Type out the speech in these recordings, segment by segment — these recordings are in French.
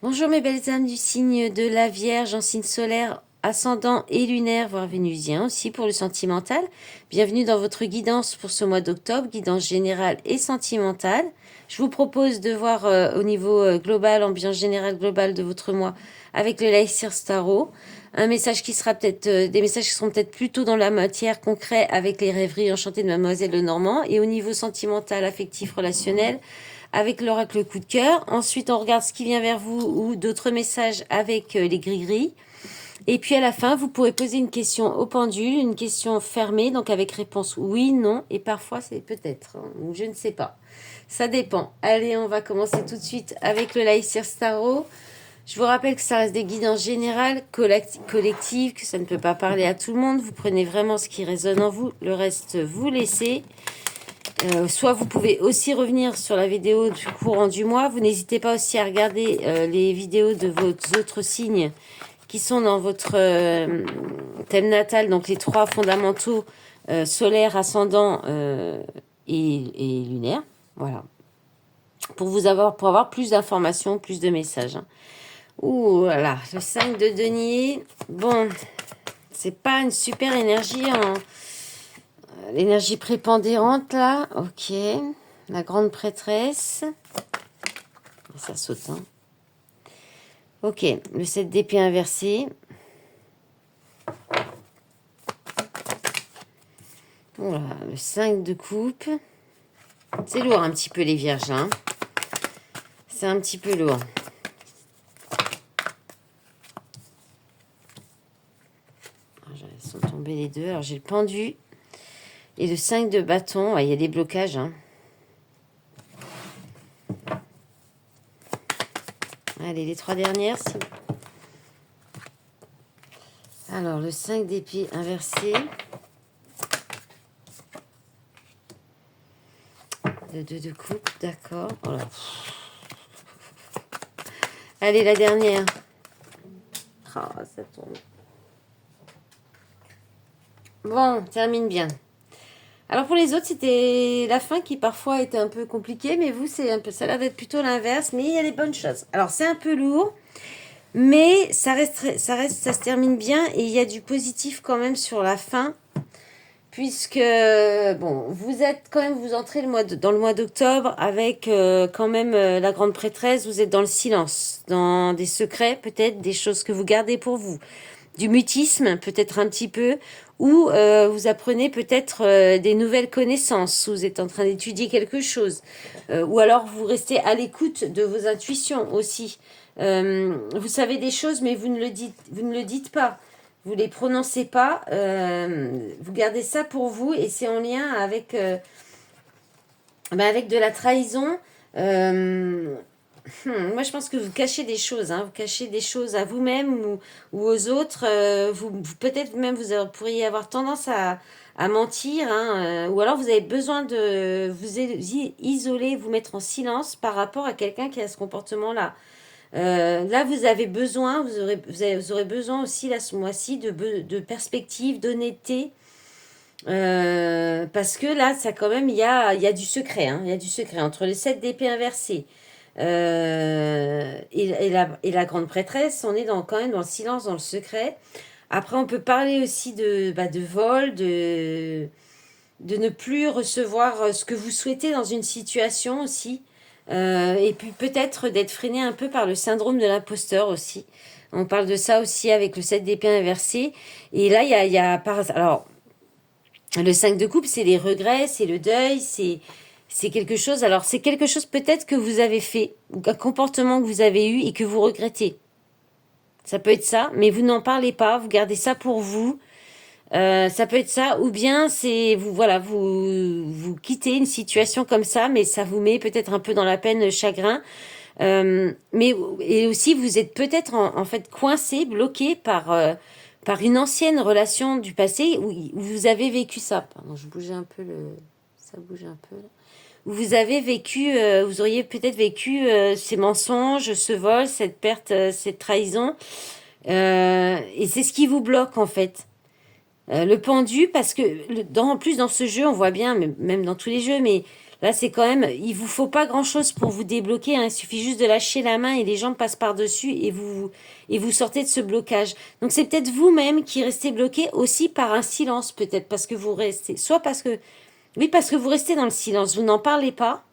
Bonjour mes belles âmes du signe de la Vierge en signe solaire, ascendant et lunaire, voire vénusien aussi pour le sentimental. Bienvenue dans votre guidance pour ce mois d'octobre, guidance générale et sentimentale. Je vous propose de voir au niveau global, ambiance générale globale de votre mois avec le Laïcir Starot. Un message qui sera peut-être, des messages qui seront peut-être plutôt dans la matière concrète avec les rêveries enchantées de Mademoiselle Lenormand. Et au niveau sentimental, affectif, relationnel, avec l'oracle coup de cœur. Ensuite, on regarde ce qui vient vers vous ou d'autres messages avec les gris-gris. Et puis à la fin, vous pourrez poser une question au pendule, une question fermée, donc avec réponse oui, non, et parfois c'est peut-être, ou je ne sais pas. Ça dépend. Allez, on va commencer tout de suite avec le Laïcir Starot. Je vous rappelle que ça reste des guidances générales, collectives, que ça ne peut pas parler à tout le monde. Vous prenez vraiment ce qui résonne en vous, le reste vous laissez. Soit vous pouvez aussi revenir sur la vidéo du courant du mois. Vous n'hésitez pas aussi à regarder les vidéos de vos autres signes qui sont dans votre thème natal, donc les 3 fondamentaux solaire, ascendant et lunaire. Voilà. Pour avoir plus d'informations, plus de messages. Ouh, voilà, le 5 de denier. Bon, c'est pas une super énergie l'énergie prépondérante là. Ok. La grande prêtresse. Ça saute, hein. Ok, le 7 d'épée inversé. Voilà, le 5 de coupe. C'est lourd un petit peu les vierges, hein. C'est un petit peu lourd. Ils sont tombés les deux. Alors j'ai le pendu et le 5 de bâton. Ouais, il y a des blocages, hein. Allez, les 3 dernières. Alors, le 5 d'épée inversé. Le 2 de coupe, d'accord. Oh là. Allez, la dernière. Ah, ça tombe. Bon, termine bien. Alors pour les autres, c'était la fin qui parfois était un peu compliquée, mais vous, c'est un peu, ça a l'air d'être plutôt l'inverse, mais il y a des bonnes choses. Alors c'est un peu lourd, mais ça se termine bien et il y a du positif quand même sur la fin, puisque bon, vous êtes quand même, vous entrez dans le mois d'octobre avec quand même la grande prêtresse, vous êtes dans le silence, dans des secrets peut-être, des choses que vous gardez pour vous. Du mutisme, peut-être un petit peu, ou vous apprenez peut-être des nouvelles connaissances, vous êtes en train d'étudier quelque chose, ou alors vous restez à l'écoute de vos intuitions aussi. Vous savez des choses, mais vous ne le dites pas, vous les prononcez pas, vous gardez ça pour vous, et c'est en lien avec, avec de la trahison. Moi, je pense que vous cachez des choses, hein. Vous cachez des choses à vous-même ou aux autres. Peut-être même vous pourriez avoir tendance à mentir, hein, ou alors vous avez besoin de vous isoler, vous mettre en silence par rapport à quelqu'un qui a ce comportement-là. Là, vous avez besoin, vous aurez besoin aussi là ce mois-ci de perspective, d'honnêteté. Parce que là, ça quand même, il y a du secret, hein. Il y a du secret entre les 7 d'épée inversés. Et la grande prêtresse, on est quand même dans le silence, dans le secret. Après, on peut parler aussi de vol, de ne plus recevoir ce que vous souhaitez dans une situation aussi. Et puis peut-être d'être freiné un peu par le syndrome de l'imposteur aussi. On parle de ça aussi avec le 7 d'épée inversé. Et là, il y a alors, le 5 de coupe, c'est les regrets, c'est le deuil, c'est quelque chose. Alors, c'est quelque chose peut-être que vous avez fait, ou un comportement que vous avez eu et que vous regrettez. Ça peut être ça, mais vous n'en parlez pas, vous gardez ça pour vous. Ça peut être ça, ou bien c'est vous, voilà, vous quittez une situation comme ça, mais ça vous met peut-être un peu dans la peine, le chagrin. Mais et aussi vous êtes peut-être en fait coincé, bloqué par une ancienne relation du passé où vous avez vécu ça. Pardon, je bougeais un peu ça bouge un peu là. Où vous avez vécu, vous auriez peut-être vécu ces mensonges, ce vol, cette perte, cette trahison. Et c'est ce qui vous bloque en fait. Le pendu, parce que en plus dans ce jeu, on voit bien, même dans tous les jeux, mais Là, c'est quand même, il vous faut pas grand-chose pour vous débloquer, hein. Il suffit juste de lâcher la main et les jambes passent par-dessus et vous sortez de ce blocage. Donc, c'est peut-être vous-même qui restez bloqué aussi par un silence, peut-être, parce que vous restez, soit parce que, oui, parce que vous restez dans le silence, vous n'en parlez pas.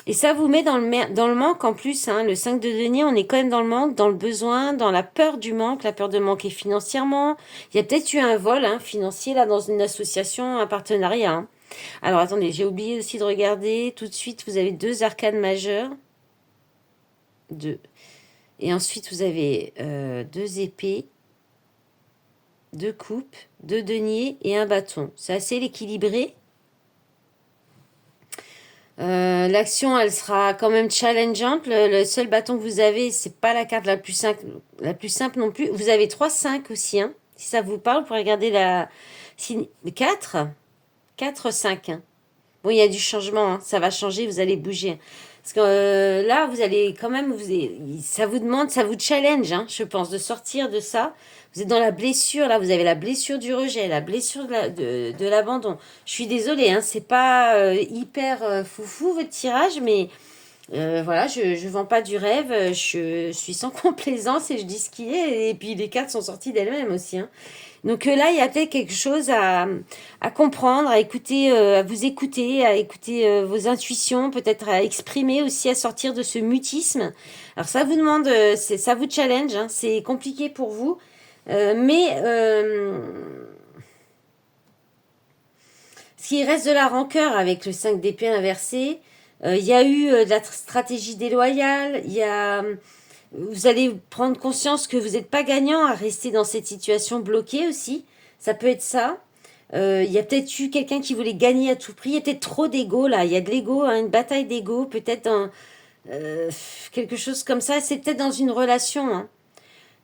Et ça vous met dans le manque en plus, hein. Le 5 de denier, on est quand même dans le manque, dans le besoin, dans la peur du manque, la peur de manquer financièrement. Il y a peut-être eu un vol, hein, financier là dans une association, un partenariat, hein. Alors attendez, j'ai oublié aussi de regarder. Tout de suite, vous avez 2 arcanes majeures. 2. Et ensuite, vous avez 2 épées, 2 coupes, 2 deniers et un bâton. C'est assez équilibré. L'action, elle sera quand même challengeante. Le seul bâton que vous avez, c'est pas la carte la plus simple non plus. Vous avez 3-5 aussi, hein. Si ça vous parle, vous pourrez regarder la 4, 5. Hein. Bon, il y a du changement, hein. Ça va changer, vous allez bouger. Parce que là, vous allez quand même, ça vous demande, ça vous challenge, hein, je pense, de sortir de ça. Vous êtes dans la blessure, là, vous avez la blessure du rejet, la blessure de l'abandon. Je suis désolée, hein, c'est pas hyper foufou votre tirage, mais voilà, je vends pas du rêve, je suis sans complaisance et je dis ce qui est. Et puis les cartes sont sorties d'elles-mêmes aussi, hein. Donc là, il y a peut-être quelque chose à comprendre, à écouter, à vous écouter, à écouter vos intuitions, peut-être à exprimer aussi, à sortir de ce mutisme. Alors ça vous demande, ça vous challenge, hein, c'est compliqué pour vous, mais s'il reste de la rancœur avec le 5 d'épée inversé, il y a eu de la stratégie déloyale, il y a... Vous allez prendre conscience que vous n'êtes pas gagnant à rester dans cette situation bloquée aussi. Ça peut être ça. Il y a peut-être eu quelqu'un qui voulait gagner à tout prix. Il y a peut-être trop d'ego là. Il y a de l'ego, hein, une bataille d'ego, peut-être quelque chose comme ça. C'est peut-être dans une relation. Hein.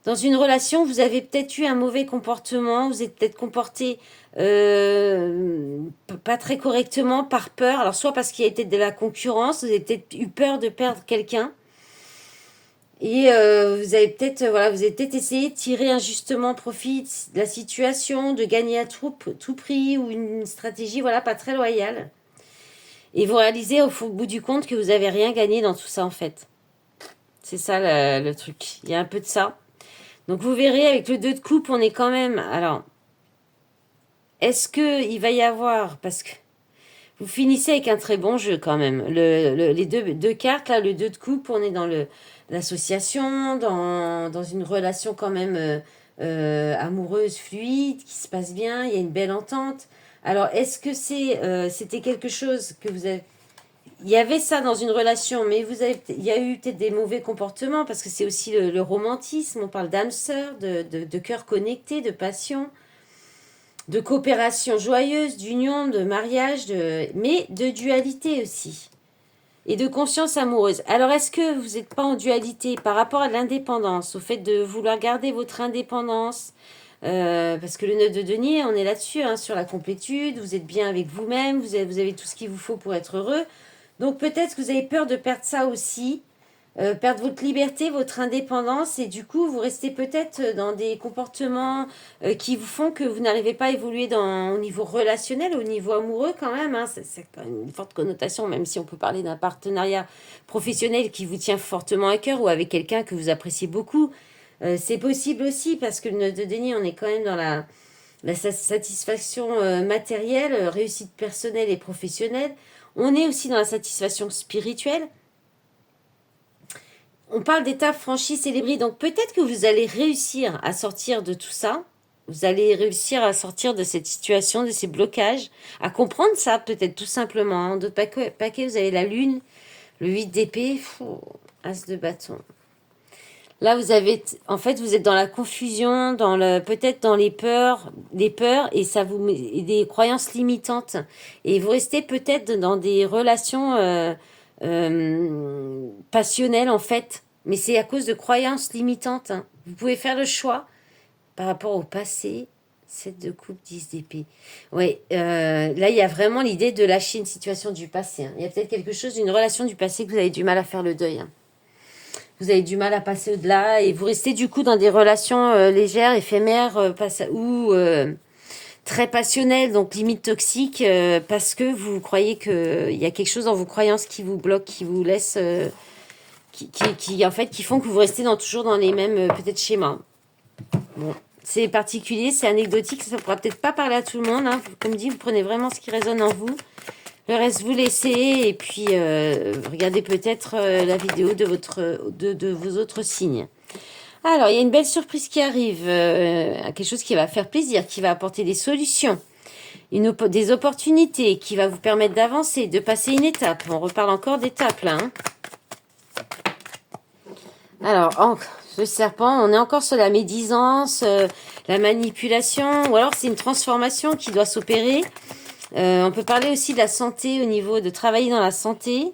Dans une relation, vous avez peut-être eu un mauvais comportement. Vous êtes peut-être comporté pas très correctement par peur. Alors soit parce qu'il y a été de la concurrence, vous avez peut-être eu peur de perdre quelqu'un. Et vous avez peut-être essayé de tirer injustement profit de la situation, de gagner à tout prix ou une stratégie voilà pas très loyale. Et vous réalisez au bout du compte que vous avez rien gagné dans tout ça en fait. C'est ça le truc. Il y a un peu de ça. Donc vous verrez avec le 2 de coupe, on est quand même. Alors, est-ce que il va y avoir parce que vous finissez avec un très bon jeu quand même. Les deux cartes, là, le 2 de coupe, on est dans l'association, dans une relation quand même amoureuse, fluide, qui se passe bien, il y a une belle entente. Alors, est-ce que c'était quelque chose que vous avez... Il y avait ça dans une relation, mais il y a eu peut-être des mauvais comportements, parce que c'est aussi le romantisme, on parle d'âme sœur, de cœur connecté, de passion, de coopération joyeuse, d'union, de mariage, mais de dualité aussi. Et de conscience amoureuse. Alors, est-ce que vous n'êtes pas en dualité par rapport à l'indépendance, au fait de vouloir garder votre indépendance parce que le 9 de denier, on est là-dessus, hein, sur la complétude, vous êtes bien avec vous-même, vous avez tout ce qu'il vous faut pour être heureux. Donc, peut-être que vous avez peur de perdre ça aussi. Perdre votre liberté, votre indépendance, et du coup, vous restez peut-être dans des comportements qui vous font que vous n'arrivez pas à évoluer au niveau relationnel, au niveau amoureux quand même. Hein. C'est quand même une forte connotation, même si on peut parler d'un partenariat professionnel qui vous tient fortement à cœur ou avec quelqu'un que vous appréciez beaucoup. C'est possible aussi parce que le 9 de denier, on est quand même dans la satisfaction matérielle, réussite personnelle et professionnelle. On est aussi dans la satisfaction spirituelle. On parle d'étapes franchies, célébrées, donc peut-être que vous allez réussir à sortir de tout ça, vous allez réussir à sortir de cette situation, de ces blocages, à comprendre ça peut-être tout simplement. En d'autres paquets, vous avez la lune, le 8 d'épée, as de bâton. Là, en fait, vous êtes dans la confusion, peut-être dans les peurs, et ça vous met des croyances limitantes. Et vous restez peut-être dans des relations passionnel en fait, mais c'est à cause de croyances limitantes. Hein. Vous pouvez faire le choix par rapport au passé. 7 de coupe, 10 d'épée. Oui, là il y a vraiment l'idée de lâcher une situation du passé. Hein. Il y a peut-être quelque chose d'une relation du passé que vous avez du mal à faire le deuil. Hein. Vous avez du mal à passer au-delà et vous restez du coup dans des relations légères, éphémères, ou très passionnel, donc limite toxique, parce que vous croyez qu'il y a quelque chose dans vos croyances qui vous bloque, qui vous laisse, en fait, qui font que vous restez toujours dans les mêmes, peut-être, schémas. Bon, c'est particulier, c'est anecdotique, ça ne pourra peut-être pas parler à tout le monde. Hein. Comme dit, vous prenez vraiment ce qui résonne en vous. Le reste, vous laissez, et puis regardez peut-être la vidéo de vos autres signes. Alors, il y a une belle surprise qui arrive, quelque chose qui va faire plaisir, qui va apporter des solutions, des opportunités, qui va vous permettre d'avancer, de passer une étape. On reparle encore d'étapes là. Hein. Alors, le serpent, on est encore sur la médisance, la manipulation, ou alors c'est une transformation qui doit s'opérer. On peut parler aussi de la santé, au niveau de travailler dans la santé.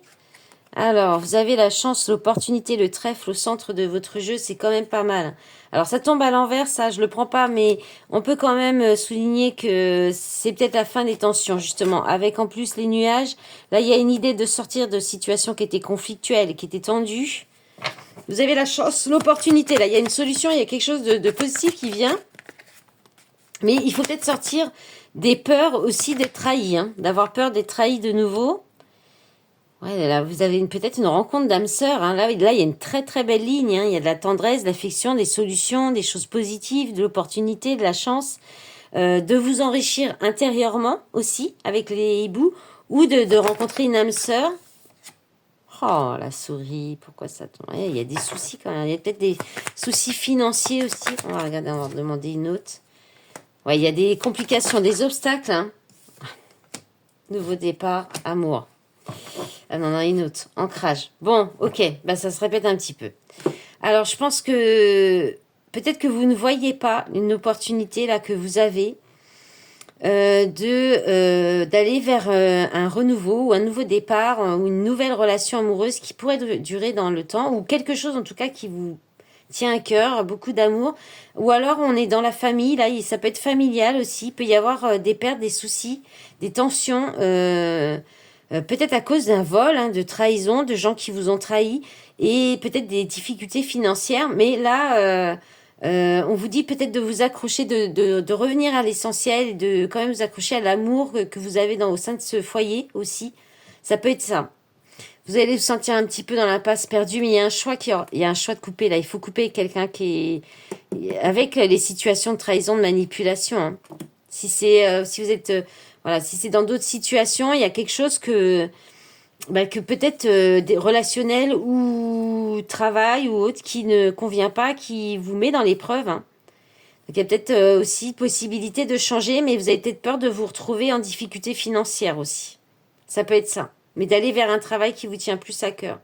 Alors, vous avez la chance, l'opportunité, le trèfle au centre de votre jeu, c'est quand même pas mal. Alors, ça tombe à l'envers, ça, je le prends pas, mais on peut quand même souligner que c'est peut-être la fin des tensions, justement. Avec en plus les nuages, là, il y a une idée de sortir de situations qui étaient conflictuelles, qui étaient tendues. Vous avez la chance, l'opportunité, là, il y a une solution, il y a quelque chose de positif qui vient. Mais il faut peut-être sortir des peurs aussi d'être trahi, hein, d'avoir peur d'être trahi de nouveau. Ouais, là, vous avez peut-être une rencontre d'âme sœur. Hein. Là, il y a une très très belle ligne. Hein. Il y a de la tendresse, de l'affection, des solutions, des choses positives, de l'opportunité, de la chance, de vous enrichir intérieurement aussi avec les hiboux, ou de rencontrer une âme sœur. Oh, la souris, pourquoi ça tombe? Il y a des soucis quand même. Il y a peut-être des soucis financiers aussi. On va regarder, on va demander une autre. Ouais, il y a des complications, des obstacles. Hein. Nouveau départ, amour. Ah non, non, une autre. Ancrage. Bon, ok. Bah, ça se répète un petit peu. Alors, je pense que peut-être que vous ne voyez pas une opportunité là que vous avez d'aller vers un renouveau ou un nouveau départ ou une nouvelle relation amoureuse qui pourrait durer dans le temps, ou quelque chose en tout cas qui vous tient à cœur, beaucoup d'amour. Ou alors on est dans la famille, là ça peut être familial aussi, il peut y avoir des pertes, des soucis, des tensions, peut-être à cause d'un vol, hein, de trahison, de gens qui vous ont trahi, et peut-être des difficultés financières, mais là on vous dit peut-être de vous accrocher, de revenir à l'essentiel, et de quand même vous accrocher à l'amour que vous avez au sein de ce foyer aussi. Ça peut être ça. Vous allez vous sentir un petit peu dans l'impasse perdue, mais il y a un choix il y a un choix de couper là. Il faut couper quelqu'un qui est avec les situations de trahison, de manipulation. Hein. Si vous êtes voilà, si c'est dans d'autres situations, il y a quelque chose que peut-être des relationnels ou travail ou autre qui ne convient pas, qui vous met dans l'épreuve. Hein. Donc il y a peut-être aussi possibilité de changer, mais vous avez peut-être peur de vous retrouver en difficulté financière aussi. Ça peut être ça. Mais d'aller vers un travail qui vous tient plus à cœur.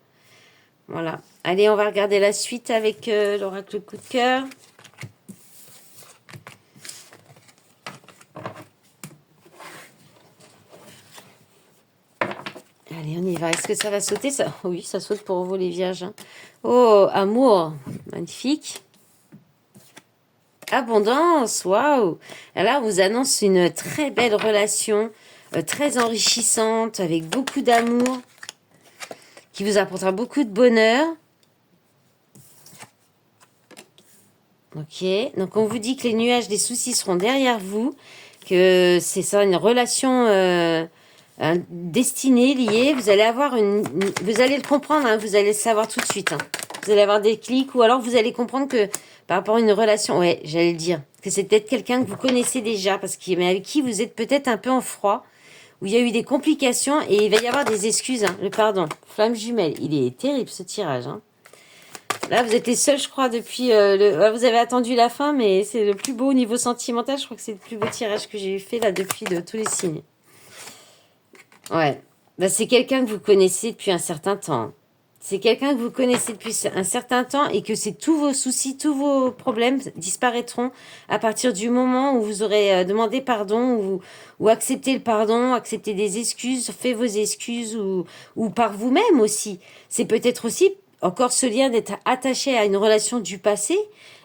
Voilà. Allez, on va regarder la suite avec l'oracle coup de cœur. Allez, on y va. Est-ce que ça va sauter ça? Oui, ça saute pour vous les vierges. Hein. Oh, amour. Magnifique. Abondance. Waouh. Là, on vous annonce une très belle relation, très enrichissante, avec beaucoup d'amour, qui vous apportera beaucoup de bonheur. Ok. Donc, on vous dit que les nuages des soucis seront derrière vous, que c'est ça, une relation... destinée, liée, vous allez avoir vous allez le comprendre, hein, vous allez le savoir tout de suite. Hein. Vous allez avoir des clics, ou alors vous allez comprendre que par rapport à une relation, ouais, j'allais le dire, que c'est peut-être quelqu'un que vous connaissez déjà, mais avec qui vous êtes peut-être un peu en froid, où il y a eu des complications, et il va y avoir des excuses. Hein, le pardon, flamme jumelle, il est terrible ce tirage. Hein. Là, vous êtes les seuls, je crois, depuis... vous avez attendu la fin, mais c'est le plus beau au niveau sentimental. Je crois que c'est le plus beau tirage que j'ai fait là depuis de tous les signes. Ouais, c'est quelqu'un que vous connaissez depuis un certain temps. C'est quelqu'un que vous connaissez depuis un certain temps, et que tous vos soucis, tous vos problèmes disparaîtront à partir du moment où vous aurez demandé pardon, ou accepté le pardon, accepté des excuses, fait vos excuses, ou par vous-même aussi. C'est peut-être aussi encore ce lien d'être attaché à une relation du passé,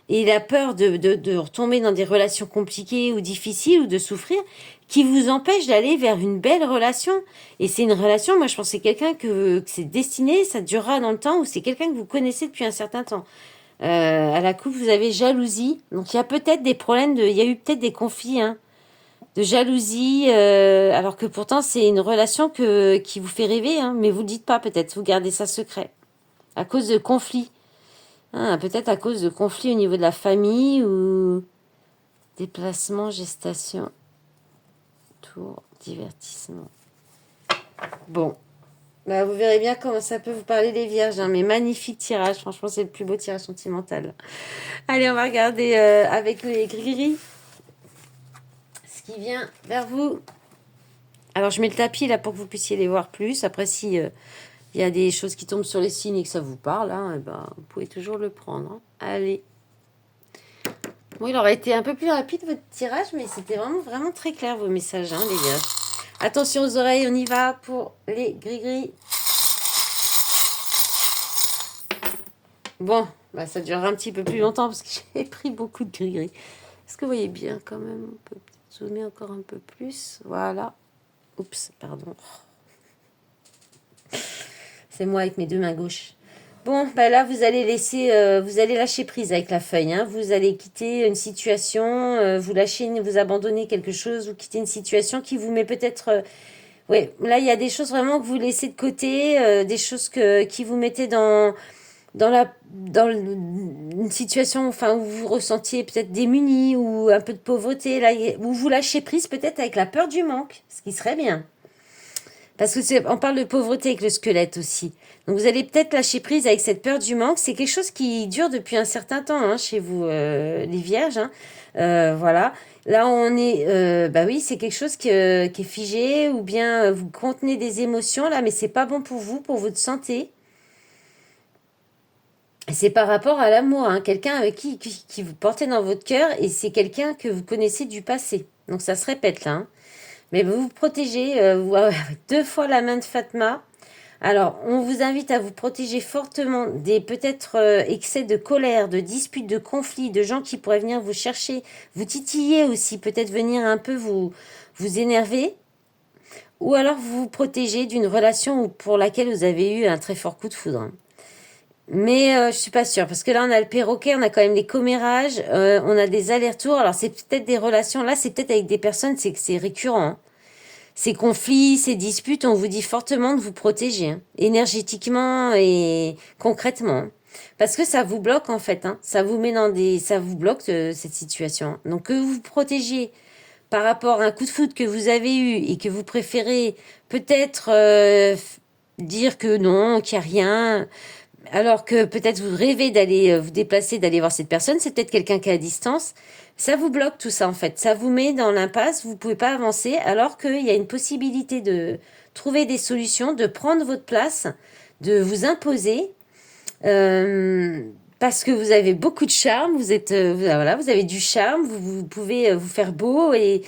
et la peur de retomber dans des relations compliquées ou difficiles, ou de souffrir, qui vous empêche d'aller vers une belle relation. Et c'est une relation, moi je pense que c'est quelqu'un que c'est destiné, ça durera dans le temps, ou c'est quelqu'un que vous connaissez depuis un certain temps. À la coupe, vous avez jalousie. Donc il y a peut-être des problèmes, il y a eu peut-être des conflits. Hein. de jalousie, alors que pourtant c'est une relation qui vous fait rêver, hein, mais vous le dites pas peut-être, vous gardez ça secret, à cause de conflits. Hein, peut-être à cause de conflits au niveau de la famille ou déplacement, gestation, tour, divertissement. Bon, bah, vous verrez bien comment ça peut vous parler les vierges, hein, mais magnifique tirage, franchement c'est le plus beau tirage sentimental. Allez, on va regarder avec les gris-gris ce qui vient vers vous. Alors je mets le tapis là pour que vous puissiez les voir plus. Après si il y a des choses qui tombent sur les signes et que ça vous parle, hein, et ben, vous pouvez toujours le prendre. Hein. Allez. Bon, il aurait été un peu plus rapide votre tirage, mais c'était vraiment très clair vos messages, hein, les vierges. Attention aux oreilles, on y va pour les gris-gris. Bon, bah, ça durera un petit peu plus longtemps parce que j'ai pris beaucoup de gris-gris. Est-ce que vous voyez bien quand même? On peut peut-être zoomer encore un peu plus. Voilà. Oups, pardon. C'est moi avec mes deux mains gauches. Bon, bah là, vous allez vous allez lâcher prise avec la feuille. Hein. Vous allez quitter une situation, vous lâchez, vous abandonnez quelque chose, vous quittez une situation qui vous met peut-être... oui, là, il y a des choses vraiment que vous laissez de côté, des choses qui vous mettaient dans une situation enfin, où vous ressentiez peut-être démuni ou un peu de pauvreté, là, où vous lâchez prise peut-être avec la peur du manque, ce qui serait bien. Parce que on parle de pauvreté avec le squelette aussi. Donc vous allez peut-être lâcher prise avec cette peur du manque. C'est quelque chose qui dure depuis un certain temps hein, chez vous, les vierges. Hein. Voilà. Là, on est... bah oui, c'est quelque chose qui est figé ou bien vous contenez des émotions là, mais c'est pas bon pour vous, pour votre santé. C'est par rapport à l'amour, hein, quelqu'un avec qui vous portez dans votre cœur et c'est quelqu'un que vous connaissez du passé. Donc ça se répète là. Hein. Mais vous vous protégez, deux fois la main de Fatma. Alors, on vous invite à vous protéger fortement des peut-être excès de colère, de disputes, de conflits, de gens qui pourraient venir vous chercher, vous titiller aussi, peut-être venir un peu vous énerver. Ou alors vous vous protégez d'une relation pour laquelle vous avez eu un très fort coup de foudre. Mais je suis pas sûre, parce que là on a le perroquet, on a quand même les commérages, on a des allers-retours. Alors c'est peut-être des relations, là c'est peut-être avec des personnes, c'est que c'est récurrent. Hein. Ces conflits, ces disputes, on vous dit fortement de vous protéger, hein, énergétiquement et concrètement. Hein. Parce que ça vous bloque en fait, hein, ça vous met ça vous bloque cette situation. Donc que vous vous protégiez par rapport à un coup de foudre que vous avez eu et que vous préférez peut-être dire que non, qu'il n'y a rien, alors que peut-être vous rêvez d'aller vous déplacer, d'aller voir cette personne, c'est peut-être quelqu'un qui est à distance. Ça vous bloque tout ça en fait. Ça vous met dans l'impasse, vous pouvez pas avancer alors qu'il y a une possibilité de trouver des solutions, de prendre votre place, de vous imposer. Parce que vous avez beaucoup de charme, vous êtes voilà, vous avez du charme, vous pouvez vous faire beau et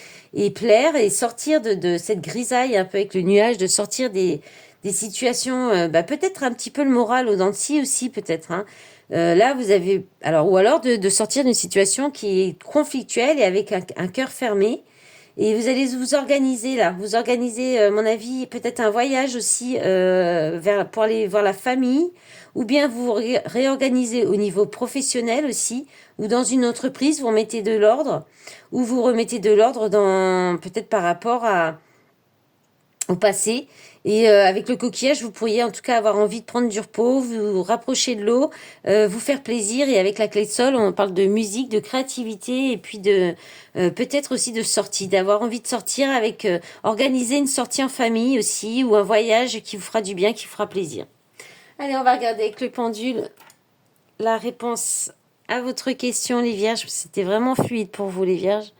plaire et sortir de cette grisaille un peu avec le nuage, de sortir des situations, peut-être un petit peu le moral aux dents de scie aussi peut-être. Hein. Là, vous avez alors ou alors de sortir d'une situation qui est conflictuelle et avec un cœur fermé. Et vous allez vous organiser là, vous organisez, à mon avis, peut-être un voyage aussi pour aller voir la famille, ou bien vous réorganisez au niveau professionnel aussi, ou dans une entreprise, vous remettez de l'ordre, ou vous remettez de l'ordre dans peut-être par rapport au passé. Et avec le coquillage, vous pourriez en tout cas avoir envie de prendre du repos, vous rapprocher de l'eau, vous faire plaisir. Et avec la clé de sol, on parle de musique, de créativité et puis de peut-être aussi de sortie, d'avoir envie de sortir avec organiser une sortie en famille aussi ou un voyage qui vous fera du bien, qui vous fera plaisir. Allez, on va regarder avec le pendule la réponse à votre question, les vierges. C'était vraiment fluide pour vous, les vierges.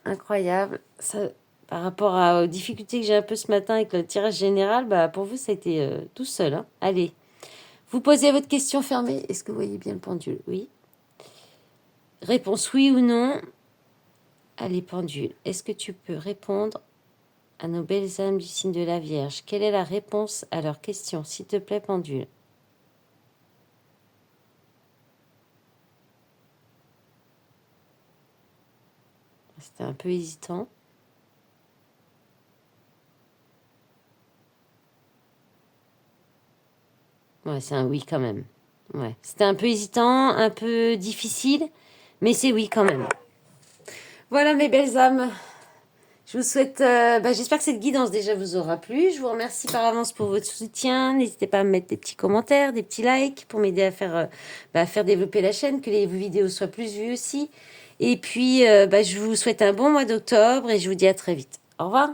Incroyable. Ça, par rapport aux difficultés que j'ai un peu ce matin avec le tirage général, pour vous, ça a été tout seul. Hein. Allez, vous posez votre question fermée. Est-ce que vous voyez bien le pendule? Oui. Réponse oui ou non. Allez, pendule, est-ce que tu peux répondre à nos belles âmes du signe de la Vierge? Quelle est la réponse à leur question? S'il te plaît, pendule. C'était un peu hésitant. Ouais, c'est un oui quand même. Ouais, c'était un peu hésitant, un peu difficile, mais c'est oui quand même. Voilà mes belles âmes, Je vous souhaite, j'espère que cette guidance déjà vous aura plu. Je vous remercie par avance pour votre soutien. N'hésitez pas à me mettre des petits commentaires, des petits likes pour m'aider à faire développer la chaîne, que les vidéos soient plus vues aussi. Et puis, je vous souhaite un bon mois d'octobre et je vous dis à très vite. Au revoir.